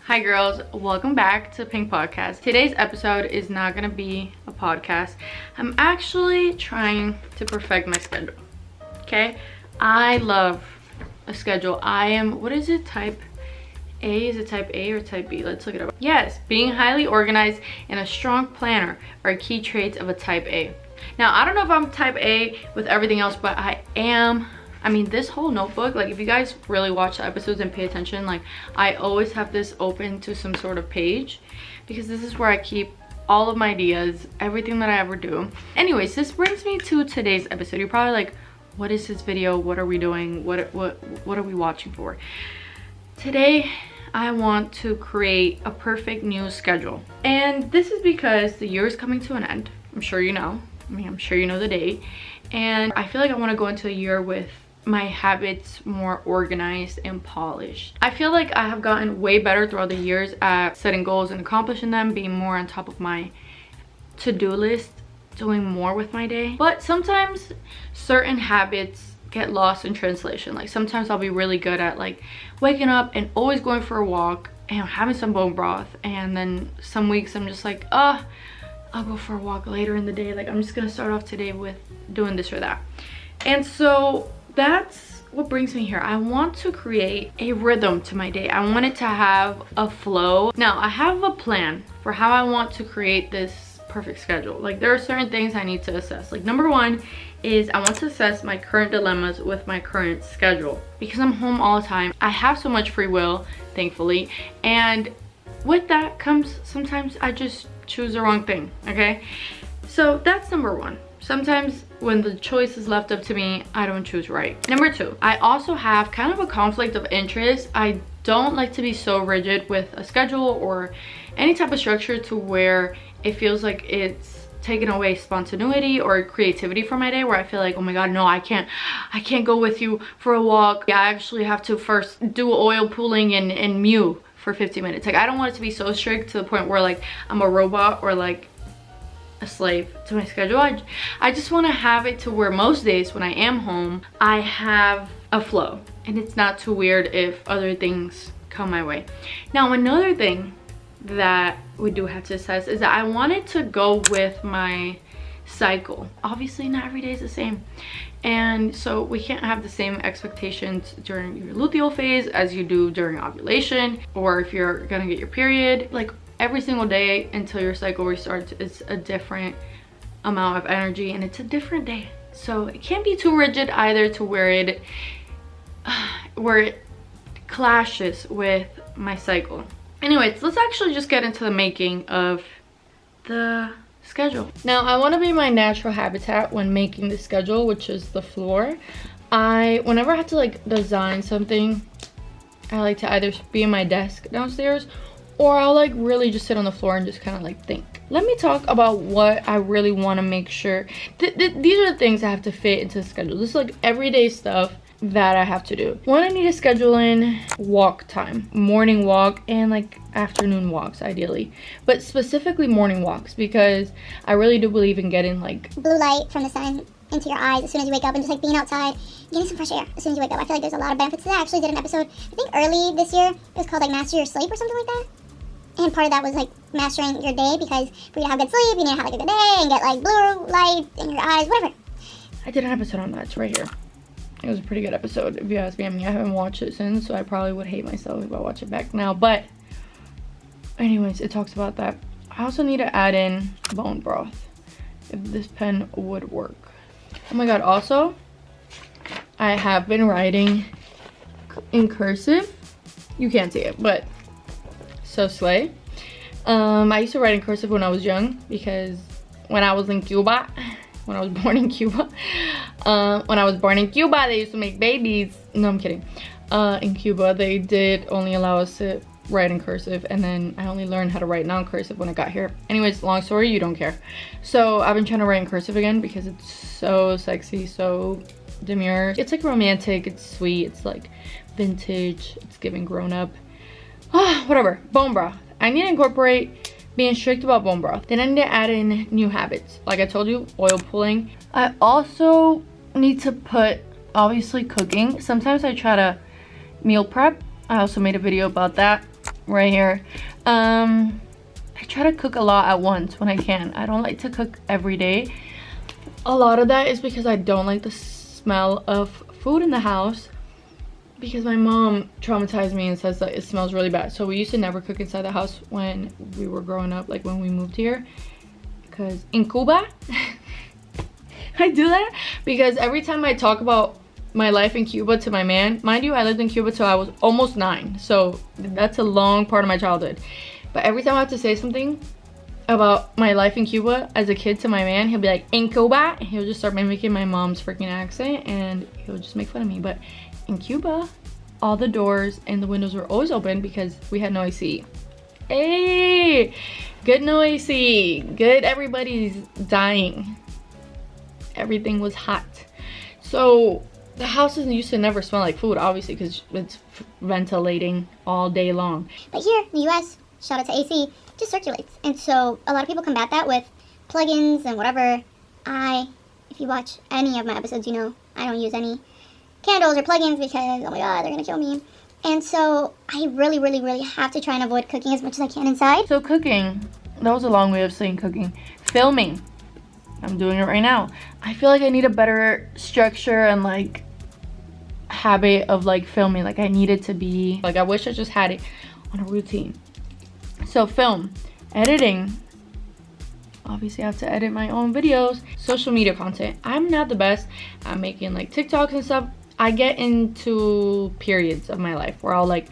Hi girls, welcome back to Pink Podcast. Today's episode is not gonna be a podcast. I'm actually trying to perfect my schedule. Okay, I love a schedule. I am, what is it, type A? Is it type A or type B? Let's look it up. Yes, being highly organized and a strong planner are key traits of a type A. Now, I don't know if I'm type A with everything else, but I am. I mean, this whole notebook, like if you guys really watch the episodes and pay attention, like I always have this open to some sort of page because this is where I keep all of my ideas, everything that I ever do. Anyways, this brings me to today's episode. You're probably like, what is this video? What are we doing? What are we watching for? Today, I want to create a perfect new schedule. And this is because the year is coming to an end. I'm sure you know. I'm sure you know the date. And I feel like I want to go into a year with my habits more organized and polished. I feel like I have gotten way better throughout the years at setting goals and accomplishing them, being more on top of my to-do list, doing more with my day. But sometimes certain habits get lost in translation. Like sometimes I'll be really good at like waking up and always going for a walk and having some bone broth, and then some weeks I'm just like, I'll go for a walk later in the day. Like I'm just gonna start off today with doing this or that. And so that's what brings me here. I want to create a rhythm to my day. I want it to have a flow. Now, I have a plan for how I want to create this perfect schedule. Like there are certain things I need to assess. Like number one is I want to assess my current dilemmas with my current schedule. Because I'm home all the time, I have so much free will, thankfully. And with that comes sometimes I just choose the wrong thing, okay? So that's number one. Sometimes when the choice is left up to me, I don't choose right. Number two, I also have kind of a conflict of interest. I don't like to be so rigid with a schedule or any type of structure to where it feels like it's taking away spontaneity or creativity from my day, where I feel like, oh my god, no, I can't go with you for a walk. I actually have to first do oil pulling and mew for 50 minutes. Like I don't want it to be so strict to the point where like I'm a robot or like a slave to my schedule. I just want to have it to where most days when I am home, I have a flow and it's not too weird if other things come my way. Now, another thing that we do have to assess is that I wanted to go with my cycle. Obviously, not every day is the same. And so we can't have the same expectations during your luteal phase as you do during ovulation, or if you're gonna get your period. Like every single day until your cycle restarts is a different amount of energy and it's a different day. So it can't be too rigid either to where it clashes with my cycle. Anyways, let's actually just get into the making of the schedule. Now, I want to be my natural habitat when making the schedule, which is the floor. Whenever I have to like design something, I like to either be in my desk downstairs or I'll like really just sit on the floor and just kind of like think. Let me talk about what I really want to make sure. These are the things I have to fit into the schedule. This is like everyday stuff that I have to do. One, I need to schedule in walk time, morning walk and like afternoon walks ideally, but specifically morning walks because I really do believe in getting like blue light from the sun into your eyes as soon as you wake up and just like being outside, getting some fresh air as soon as you wake up. I feel like there's a lot of benefits to that. I actually did an episode, I think early this year, it was called like Master Your Sleep or something like that. And part of that was like mastering your day, because for you to have good sleep, you need to have like a good day and get like blue light in your eyes, whatever. I did an episode on that. It's right here. It was a pretty good episode, if you ask me. I mean, I haven't watched it since, so I probably would hate myself if I watch it back now. But anyways, it talks about that. I also need to add in bone broth, if this pen would work. Oh my god, also, I have been writing in cursive. You can't see it, but so slay. I used to write in cursive when I was young because when I was in Cuba, when I was born in Cuba, they used to make babies. No, I'm kidding. In Cuba, they did only allow us to write in cursive, and then I only learned how to write non-cursive when I got here. Anyways, long story, you don't care. So I've been trying to write in cursive again because it's so sexy, so demure. It's like romantic, it's sweet, it's like vintage, it's giving grown up. Whatever. Bone broth. I need to incorporate being strict about bone broth. Then I need to add in new habits. Like I told you, oil pulling. I also need to put, obviously, cooking. Sometimes I try to meal prep. I also made a video about that. right here. I try to cook a lot at once when I can. I don't like to cook every day. A lot of that is because I don't like the smell of food in the house, because my mom traumatized me and says that it smells really bad. So we used to never cook inside the house when we were growing up, like when we moved here. Because in Cuba, I do that because every time I talk about my life in Cuba to my man, mind you, I lived in Cuba till I was almost 9. So that's a long part of my childhood. But every time I have to say something about my life in Cuba as a kid to my man, he'll be like, in Cuba, and he'll just start mimicking my mom's freaking accent, and he'll just make fun of me. But in Cuba, all the doors and the windows were always open because we had no AC. Hey, good no AC, good everybody's dying. Everything was hot. So the houses used to never smell like food, obviously, because it's ventilating all day long. But here in the US, shout out to AC, just circulates. And so a lot of people combat that with plugins and whatever. If you watch any of my episodes, you know I don't use any candles or plugins because, oh my god, they're gonna kill me. And so I really, really, really have to try and avoid cooking as much as I can inside. So cooking, that was a long way of saying cooking. Filming, I'm doing it right now. I feel like I need a better structure and like habit of like filming. Like I need it to be, like I wish I just had it on a routine. So film, editing. Obviously I have to edit my own videos. Social media content. I'm not the best at making like TikToks and stuff. I get into periods of my life where I'm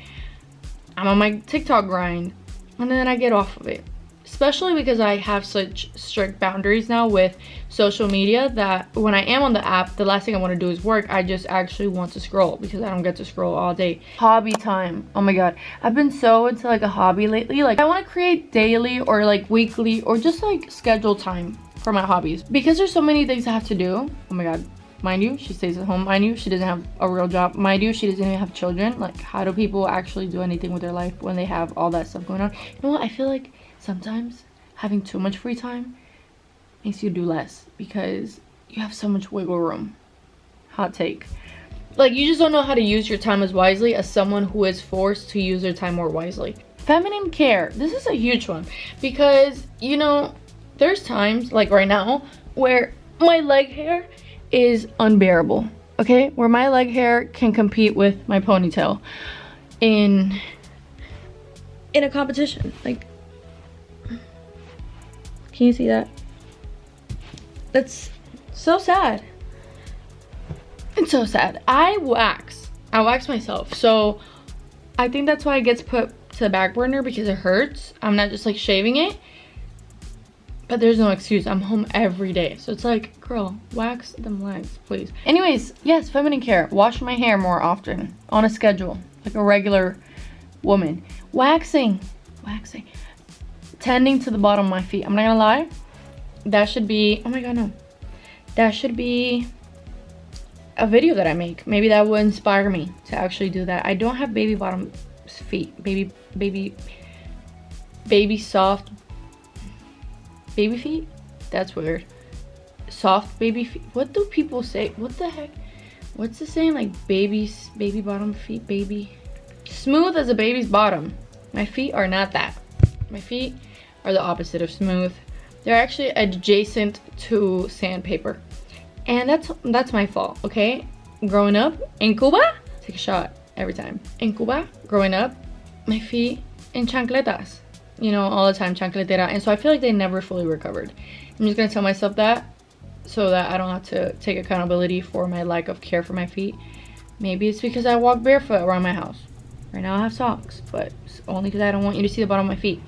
on my TikTok grind and then I get off of it. Especially because I have such strict boundaries now with social media that when I am on the app, the last thing I want to do is work. I just actually want to scroll because I don't get to scroll all day. Hobby time. Oh my god. I've been so into like a hobby lately. Like I want to create daily or like weekly or just like schedule time for my hobbies because there's so many things I have to do. Oh my god. Mind you, she stays at home. Mind you, she doesn't have a real job. Mind you, she doesn't even have children. Like, how do people actually do anything with their life when they have all that stuff going on? You know what? I feel like sometimes having too much free time makes you do less because you have so much wiggle room. Hot take. Like, you just don't know how to use your time as wisely as someone who is forced to use their time more wisely. Feminine care. This is a huge one because, you know, there's times, like right now, where my leg hair is unbearable, okay? Where my leg hair can compete with my ponytail in a competition. Like, can you see that? That's so sad. It's so sad. I wax myself, so I think that's why it gets put to the back burner because it hurts. I'm not just like shaving it. But there's no excuse. I'm home every day. So it's like, girl, wax them legs, please. Anyways, yes, feminine care. Wash my hair more often on a schedule, like a regular woman. Waxing. Tending to the bottom of my feet. I'm not gonna lie. That should be, oh my god, no. That should be a video that I make. Maybe that will inspire me to actually do that. I don't have baby bottom feet. Baby soft baby feet? That's weird. Soft baby feet. What do people say? What the heck? What's the saying? Like baby bottom feet, baby. Smooth as a baby's bottom. My feet are not that. My feet are the opposite of smooth. They're actually adjacent to sandpaper. And that's my fault, okay? Growing up in Cuba, take a shot every time. In Cuba, growing up, my feet in chancletas. You know, all the time, chancletera. And so I feel like they never fully recovered. I'm just gonna tell myself that so that I don't have to take accountability for my lack of care for my feet. Maybe it's because I walk barefoot around my house. Right now I have socks, but it's only because I don't want you to see the bottom of my feet.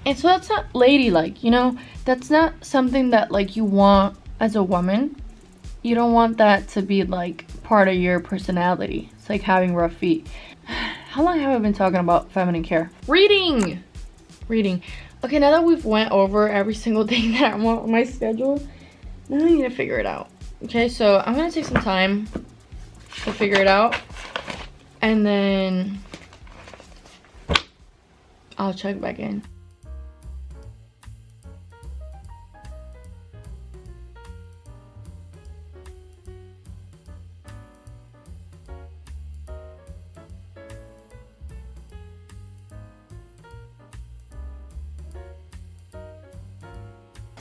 And so that's not ladylike, you know? That's not something that like you want as a woman. You don't want that to be like part of your personality. It's like having rough feet. How long have I been talking about feminine care? Reading. Okay, now that we've went over every single thing that I want on my schedule, now I need to figure it out. Okay, so I'm gonna take some time to figure it out, and then I'll check back in.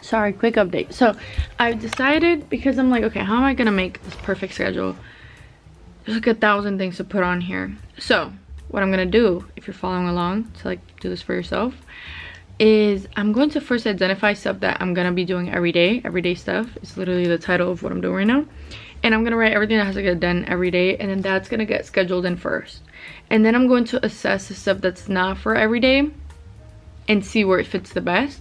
Sorry, quick update. So I've decided, because I'm like, okay, how am I gonna make this perfect schedule? There's like 1,000 things to put on here. So what I'm gonna do, if you're following along to like do this for yourself, is I'm going to first identify stuff that I'm gonna be doing everyday stuff. It's literally the title of what I'm doing right now. And I'm gonna write everything that has to get done every day, and then that's gonna get scheduled in first. And then I'm going to assess the stuff that's not for every day and see where it fits the best.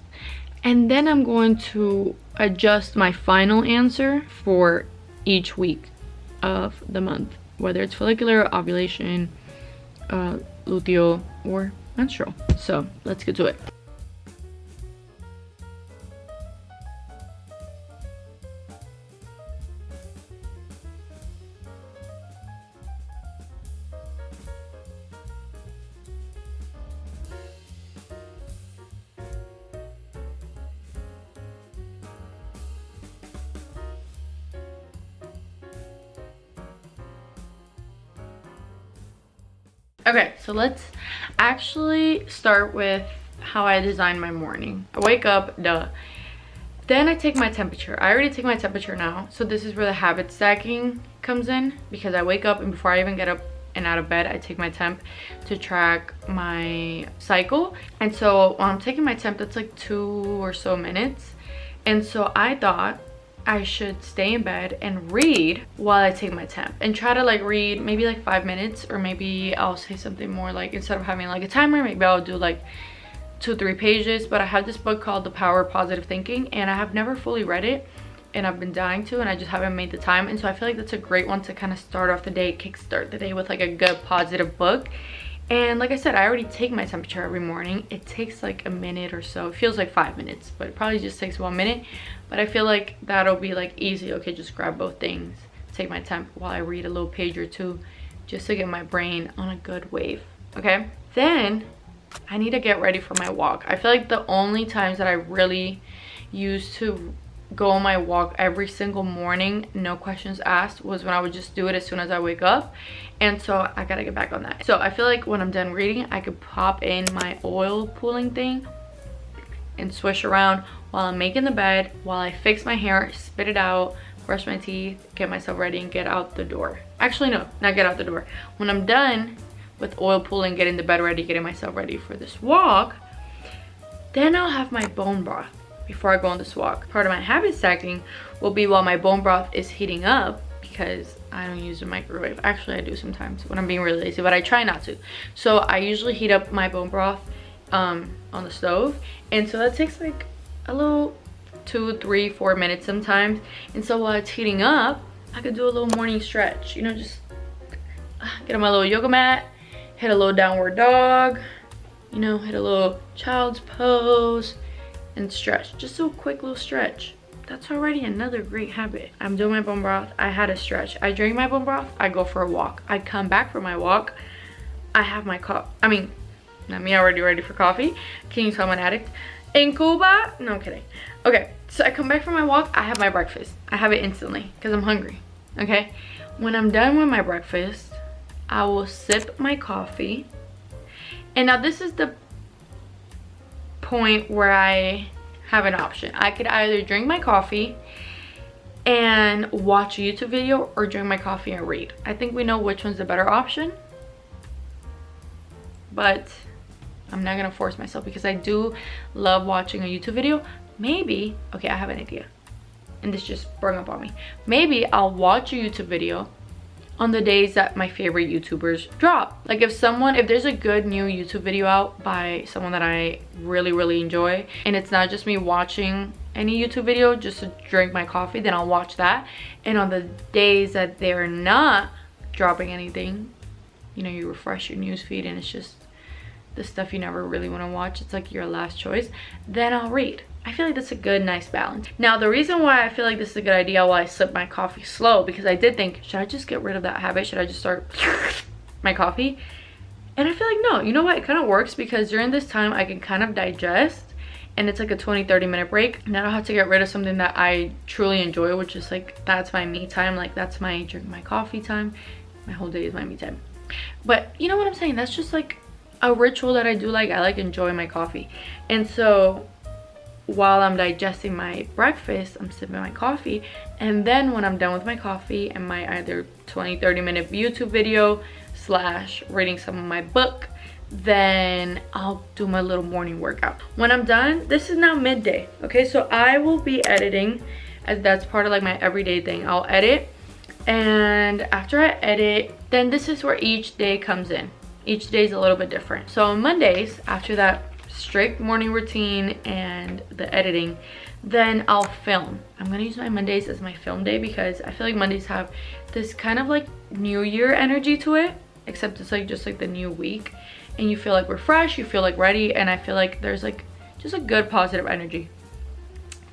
And then I'm going to adjust my final answer for each week of the month, whether it's follicular, ovulation, luteal, or menstrual. So let's get to it. Okay, so let's actually start with how I design my morning. I wake up, duh. Then I take my temperature. I already take my temperature now. So this is where the habit stacking comes in, because I wake up and before I even get up and out of bed, I take my temp to track my cycle. And so when I'm taking my temp, that's like 2 or so minutes. And so I thought I should stay in bed and read while I take my temp, and try to like read maybe like 5 minutes, or maybe I'll say something more like, instead of having like a timer, maybe I'll do like 2-3 pages. But I have this book called The Power of Positive Thinking, and I have never fully read it, and I've been dying to, and I just haven't made the time. And so I feel like that's a great one to kind of start off the day, kickstart the day with like a good positive book. And like I said, I already take my temperature every morning. It takes like a minute or so. It feels like 5 minutes, but it probably just takes 1 minute. But I feel like that'll be like easy. Okay, just grab both things, take my temp while I read a little page or two, just to get my brain on a good wave. Okay, then I need to get ready for my walk. I feel like the only times that I really used to go on my walk every single morning, no questions asked, was when I would just do it as soon as I wake up. And so I gotta get back on that. So I feel like when I'm done reading, I could pop in my oil pulling thing and swish around while I'm making the bed, while I fix my hair, spit it out, brush my teeth, get myself ready, and get out the door. Actually, no, not get out the door. When I'm done with oil pulling, getting the bed ready, getting myself ready for this walk, then I'll have my bone broth before I go on this walk. Part of my habit stacking will be while my bone broth is heating up, because I don't use a microwave. Actually, I do sometimes when I'm being really lazy, but I try not to. So I usually heat up my bone broth on the stove, and so that takes like a little 2, 3, 4 minutes sometimes. And so while it's heating up, I could do a little morning stretch, you know, just get on my little yoga mat, hit a little downward dog, you know, hit a little child's pose, and stretch. Just a quick little stretch. That's already another great habit. I'm doing my bone broth, I had a stretch, I drink my bone broth, I go for a walk, I come back from my walk, I have my not me already ready for coffee. Can you tell I'm an addict? In Cuba? No, I'm kidding. Okay, so I come back from my walk, I have my breakfast. I have it instantly because I'm hungry, okay? When I'm done with my breakfast, I will sip my coffee. And now this is the point where I have an option. I could either drink my coffee and watch a YouTube video, or drink my coffee and read. I think we know which one's the better option, but I'm not gonna force myself, because I do love watching a YouTube video. Maybe, okay, I have an idea, and this just sprung up on me. Maybe I'll watch a YouTube video on the days that my favorite YouTubers drop. Like if there's a good new YouTube video out by someone that I really enjoy, and it's not just me watching any YouTube video just to drink my coffee, then I'll watch that. And on the days that they're not dropping anything, you know, you refresh your newsfeed and it's just the stuff you never really want to watch, it's like your last choice, then I'll read. I feel like that's a good, nice balance. Now, the reason why I feel like this is a good idea while I sip my coffee slow, because I did think, should I just get rid of that habit? Should I just start my coffee? And I feel like no, you know what? It kind of works, because during this time I can kind of digest, and it's like a 20-30 minute break, and I don't have to get rid of something that I truly enjoy, which is like, that's my me time. Like that's my drink my coffee time. My whole day is my me time. But you know what I'm saying? That's just like a ritual that I do. Like I like enjoying my coffee. And so while I'm digesting my breakfast, I'm sipping my coffee, and then when I'm done with my coffee and my either 20-30 minute YouTube video slash reading some of my book, then I'll do my little morning workout. When I'm done, this is now midday, okay? So I will be editing, as that's part of like my everyday thing. I'll edit, and after I edit, then this is where each day comes in. Each day is a little bit different. So on Mondays, after that strict morning routine and the editing, then I'll film. I'm gonna use my Mondays as my film day because I feel like Mondays have this kind of like New Year energy to it, except it's like just like the new week, and you feel like refreshed, you feel like ready, and I feel like there's like just a good positive energy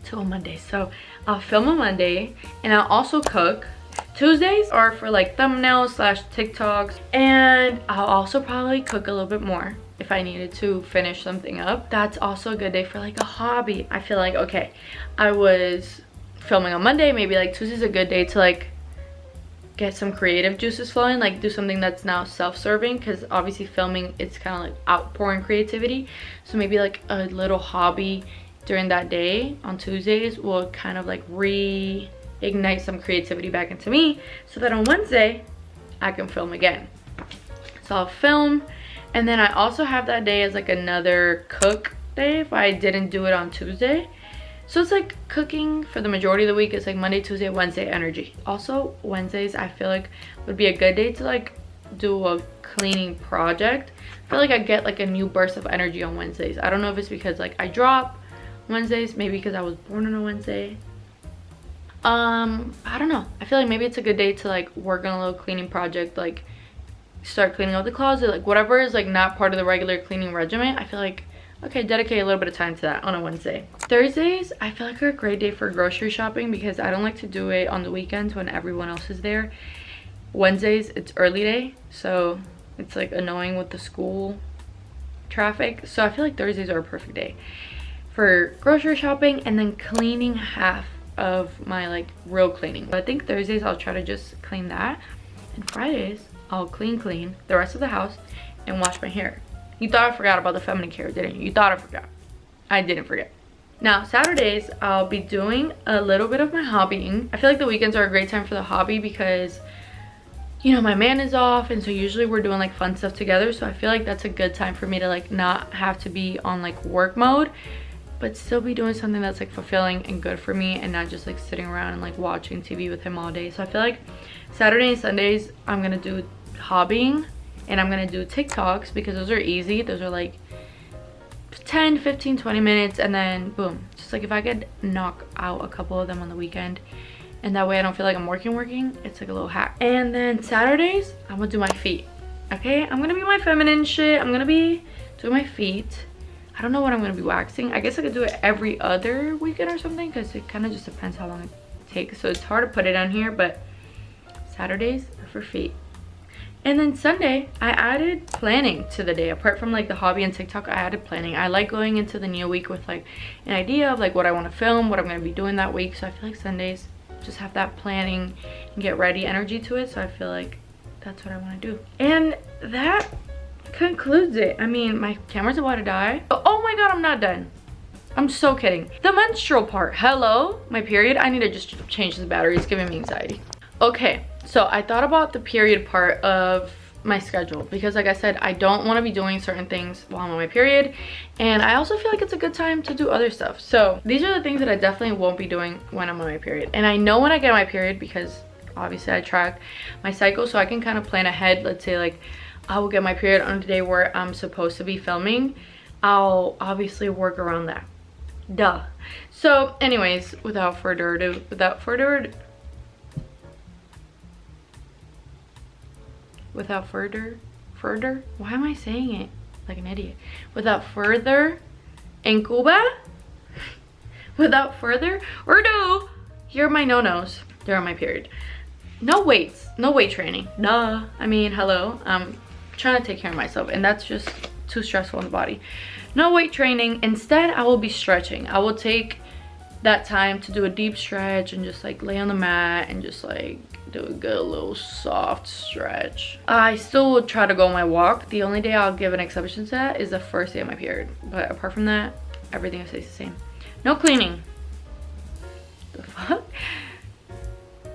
to a Monday. So I'll film on Monday, and I'll also cook. Tuesdays are for like thumbnails slash TikToks, and I'll also probably cook a little bit more if I needed to finish something up. That's also a good day for like a hobby. I feel like, okay, I was filming on Monday, maybe like Tuesday's a good day to like get some creative juices flowing, like do something that's now self-serving, because obviously filming, it's kind of like outpouring creativity. So maybe like a little hobby during that day on Tuesdays will kind of like reignite some creativity back into me, so that on Wednesday I can film again. So I'll film, and then I also have that day as like another cook day if I didn't do it on Tuesday. So it's like cooking for the majority of the week. It's like Monday, Tuesday, Wednesday energy. Also Wednesdays I feel like would be a good day to like do a cleaning project. I feel like I get like a new burst of energy on Wednesdays. I don't know if it's because like I drop Wednesdays, maybe because I was born on a Wednesday. I don't know. I feel like maybe it's a good day to like work on a little cleaning project, like start cleaning out the closet, like whatever is like not part of the regular cleaning regimen. I feel like, okay, dedicate a little bit of time to that on a Wednesday. Thursdays I feel like are a great day for grocery shopping because I don't like to do it on the weekends when everyone else is there. Wednesdays it's early day, so it's like annoying with the school traffic. So I feel like Thursdays are a perfect day for grocery shopping, and then cleaning half of my like real cleaning. I think Thursdays I'll try to just clean that, and Fridays I'll clean the rest of the house and wash my hair. You thought I forgot about the feminine care, didn't you? You thought I forgot. I didn't forget. Now Saturdays I'll be doing a little bit of my hobbying. I feel like the weekends are a great time for the hobby because, you know, my man is off, and so usually we're doing like fun stuff together. So I feel like that's a good time for me to like not have to be on like work mode, but still be doing something that's like fulfilling and good for me, and not just like sitting around and like watching TV with him all day. So I feel like Saturday and Sundays I'm gonna do hobbying, and I'm gonna do TikToks because those are easy. Those are like 10, 15, 20 minutes, and then boom. Just like if I could knock out a couple of them on the weekend, and that way I don't feel like I'm working, it's like a little hack. And then Saturdays I'm gonna do my feet. Okay, I'm gonna be my feminine shit. I'm gonna be doing my feet. I don't know what I'm gonna be waxing. I guess I could do it every other weekend or something, because it kind of just depends how long it takes. So it's hard to put it on here, but Saturdays are for feet. And then Sunday I added planning to the day. Apart from like the hobby and TikTok, I added planning. I like going into the new week with like an idea of like what I want to film, what I'm gonna be doing that week. So I feel like Sundays just have that planning and get ready energy to it. So I feel like that's what I want to do. And that concludes it. I mean, my camera's about to die. Oh my god, I'm not done. I'm so kidding. The menstrual part. Hello, my period. I need to just change the battery. It's giving me anxiety. Okay, so I thought about the period part of my schedule because like I said, I don't want to be doing certain things while I'm on my period, and I also feel like it's a good time to do other stuff. So these are the things that I definitely won't be doing when I'm on my period. And I know when I get my period because obviously I track my cycle, so I can kind of plan ahead. Let's say like I will get my period on the day where I'm supposed to be filming. I'll obviously work around that. Duh. So anyways, without further ado, why am I saying it like an idiot? Without further ado, here are my no-nos during my period. No weights, no weight training. Duh. I mean, hello. I'm trying to take care of myself, and that's just too stressful on the body. No weight training. Instead, I will be stretching. I will take that time to do a deep stretch and just like lay on the mat and just like do a good little soft stretch. I still will try to go on my walk. The only day I'll give an exception to that is the first day of my period, but apart from that, everything stays the same. No cleaning. The fuck?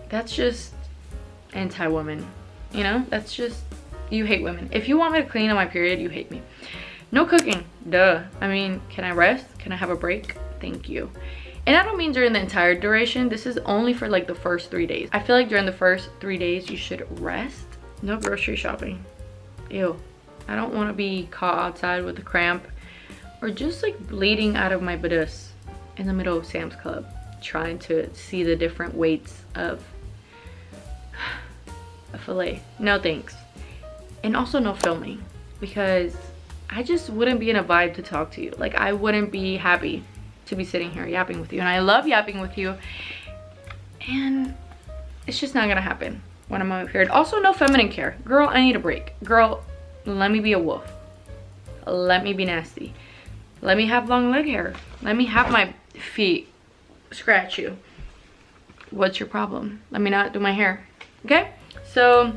That's just anti-woman, you know? That's just, you hate women. If you want me to clean on my period, you hate me. No cooking, duh. I mean, can I rest? Can I have a break? Thank you. And I don't mean during the entire duration. This is only for like the first 3 days. I feel like during the first 3 days, you should rest. No grocery shopping. Ew. I don't want to be caught outside with a cramp or just like bleeding out of my buttocks in the middle of Sam's Club, trying to see the different weights of a fillet. No thanks. And also no filming, because I just wouldn't be in a vibe to talk to you. Like, I wouldn't be happy to be sitting here yapping with you. And I love yapping with you, and it's just not gonna happen when I'm on my period. Also, no feminine care. Girl, I need a break. Girl, let me be a wolf. Let me be nasty. Let me have long leg hair. Let me have my feet scratch you. What's your problem? Let me not do my hair. Okay? So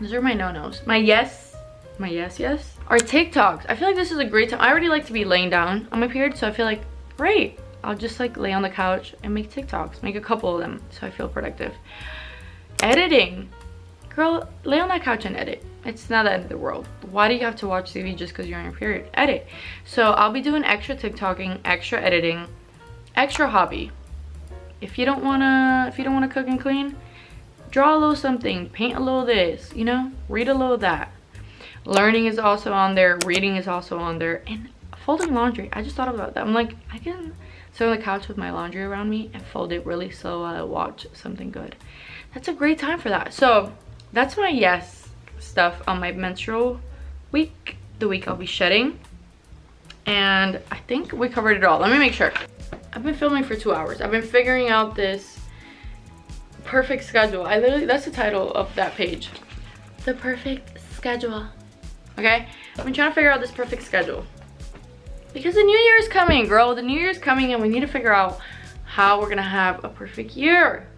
those are my no-nos. My yes are TikToks. I feel like this is a great time. I already like to be laying down on my period, so I feel like great. I'll just like lay on the couch and make TikToks. Make a couple of them so I feel productive. Editing. Girl, lay on that couch and edit. It's not the end of the world. Why do you have to watch TV just because you're on your period? Edit. So I'll be doing extra TikToking, extra editing, extra hobby. If you don't wanna cook and clean, draw a little something, paint a little this, you know, read a little that. Learning is also on there, reading is also on there, and folding laundry. I just thought about that. I'm like, I can sit on the couch with my laundry around me and fold it really slow while I watch something good. That's a great time for that. So that's my yes stuff on my menstrual week, the week I'll be shedding. And I think we covered it all. Let me make sure. I've been filming for 2 hours. I've been figuring out this perfect schedule. That's the title of that page. The perfect schedule. Okay? I've been trying to figure out this perfect schedule. Because the new year is coming, girl. The new year is coming, and we need to figure out how we're gonna have a perfect year.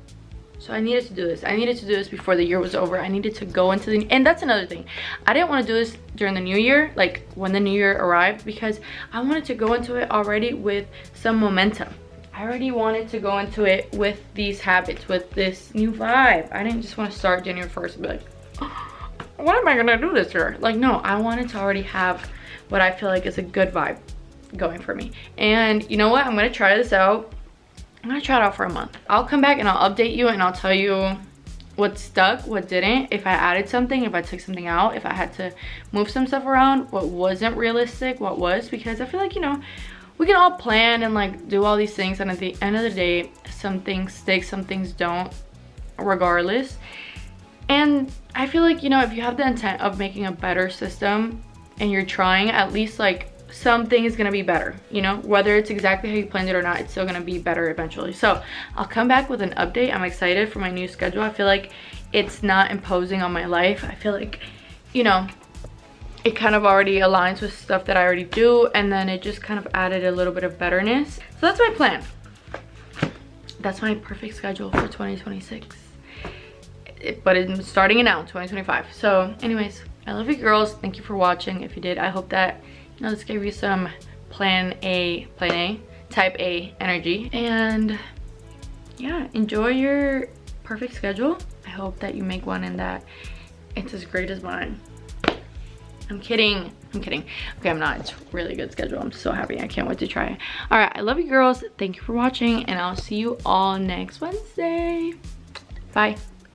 So I needed to do this. I needed to do this before the year was over. I needed to go into the, and that's another thing. I didn't want to do this during the new year, like when the new year arrived, because I wanted to go into it already with some momentum. I already wanted to go into it with these habits, with this new vibe. I didn't just want to start January 1st and be like, oh, what am I gonna do this year? Like, no, I wanted to already have what I feel like is a good vibe going for me. And you know what? I'm gonna try this out. I'm gonna try it out for a month. I'll come back and I'll update you and I'll tell you what stuck, what didn't, if I added something, if I took something out, if I had to move some stuff around, what wasn't realistic, what was, because I feel like, you know, we can all plan and like do all these things, and at the end of the day, some things stick, some things don't, regardless. And I feel like, you know, if you have the intent of making a better system and you're trying, at least like something is gonna be better, you know, whether it's exactly how you planned it or not, it's still gonna be better eventually. So I'll come back with an update. I'm excited for my new schedule. I feel like it's not imposing on my life. I feel like, you know, it kind of already aligns with stuff that I already do, and then it just kind of added a little bit of betterness. So that's my plan. That's my perfect schedule for 2026. But it's starting it now, 2025. So anyways, I love you girls. Thank you for watching. If you did, I hope that, you know, this gave you some plan A, type A energy. And yeah, enjoy your perfect schedule. I hope that you make one and that it's as great as mine. I'm kidding. Okay, I'm not. It's a really good schedule. I'm so happy. I can't wait to try it. All right, I love you girls. Thank you for watching, and I'll see you all next Wednesday. Bye.